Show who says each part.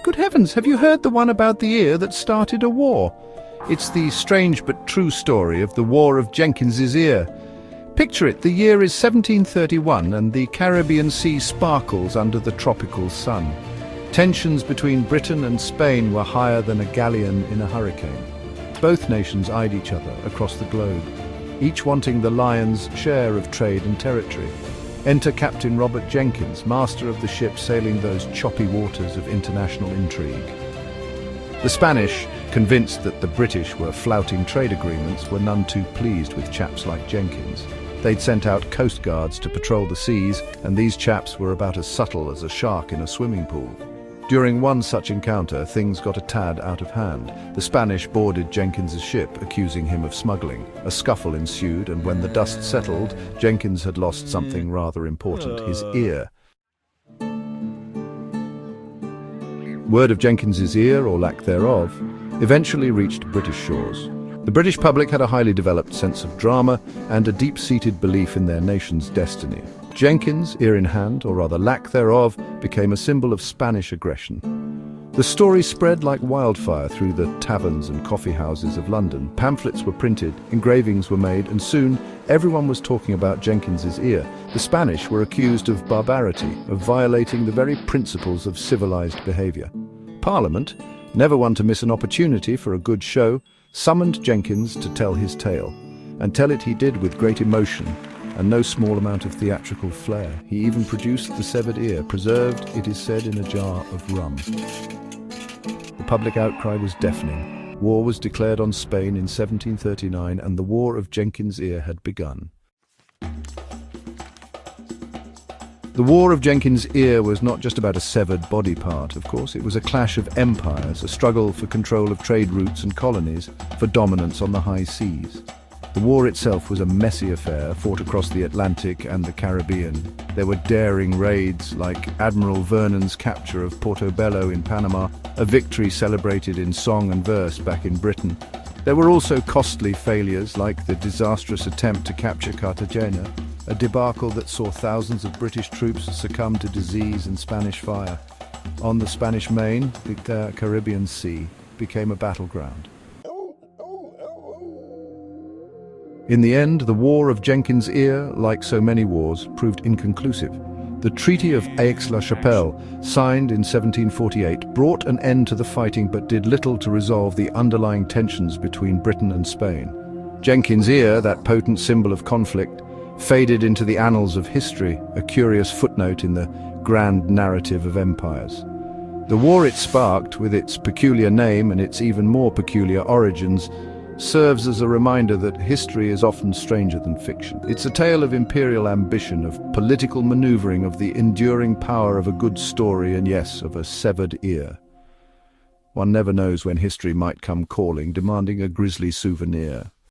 Speaker 1: Good heavens, have you heard the one about the ear that started a war? It's the strange but true story of the War of Jenkins Ear. Picture it, the year is 1731 and the Caribbean Sea sparkles under the tropical sun. Tensions between Britain and Spain were higher than a galleon in a hurricane. Both nations eyed each other across the globe, each wanting the lion's share of trade and territory. Enter Captain Robert Jenkins, master of the ship sailing those choppy waters of international intrigue. The Spanish, convinced that the British were flouting trade agreements, were none too pleased with chaps like Jenkins. They'd sent out coast guards to patrol the seas, and these chaps were about as subtle as a shark in a swimming pool. During one such encounter, things got a tad out of hand. The Spanish boarded Jenkins's ship, accusing him of smuggling. A scuffle ensued, and when the dust settled, Jenkins had lost something rather important, his ear. Word of Jenkins's ear, or lack thereof, eventually reached British shores. The British public had a highly developed sense of drama and a deep-seated belief in their nation's destiny. Jenkins, ear in hand, or rather lack thereof, became a symbol of Spanish aggression. The story spread like wildfire through the taverns and coffee houses of London. Pamphlets were printed, engravings were made, and soon everyone was talking about Jenkins's ear. The Spanish were accused of barbarity, of violating the very principles of civilized behavior. Parliament, never one to miss an opportunity for a good show, summoned Jenkins to tell his tale, and tell it he did with great emotion and no small amount of theatrical flair. He even produced the severed ear, preserved, it is said, in a jar of rum. The public outcry was deafening. War was declared on Spain in 1739, and the War of Jenkins Ear had begun. The War of Jenkins Ear was not just about a severed body part, of course. It was a clash of empires, a struggle for control of trade routes and colonies, for dominance on the high seas. The war itself was a messy affair, fought across the Atlantic and the Caribbean. There were daring raids like Admiral Vernon's capture of Portobello in Panama, a victory celebrated in song and verse back in Britain. There were also costly failures like the disastrous attempt to capture Cartagena, a debacle that saw thousands of British troops succumb to disease and Spanish fire. On the Spanish Main, the Caribbean Sea became a battleground. In the end, the War of Jenkins Ear, like so many wars, proved inconclusive. The Treaty of Aix-la-Chapelle, signed in 1748, brought an end to the fighting but did little to resolve the underlying tensions between Britain and Spain. Jenkins Ear, that potent symbol of conflict, faded into the annals of history, a curious footnote in the grand narrative of empires. The war it sparked, with its peculiar name and its even more peculiar origins, serves as a reminder that history is often stranger than fiction. It's a tale of imperial ambition, of political maneuvering, of the enduring power of a good story, and yes, of a severed ear. One never knows when history might come calling, demanding a grisly souvenir.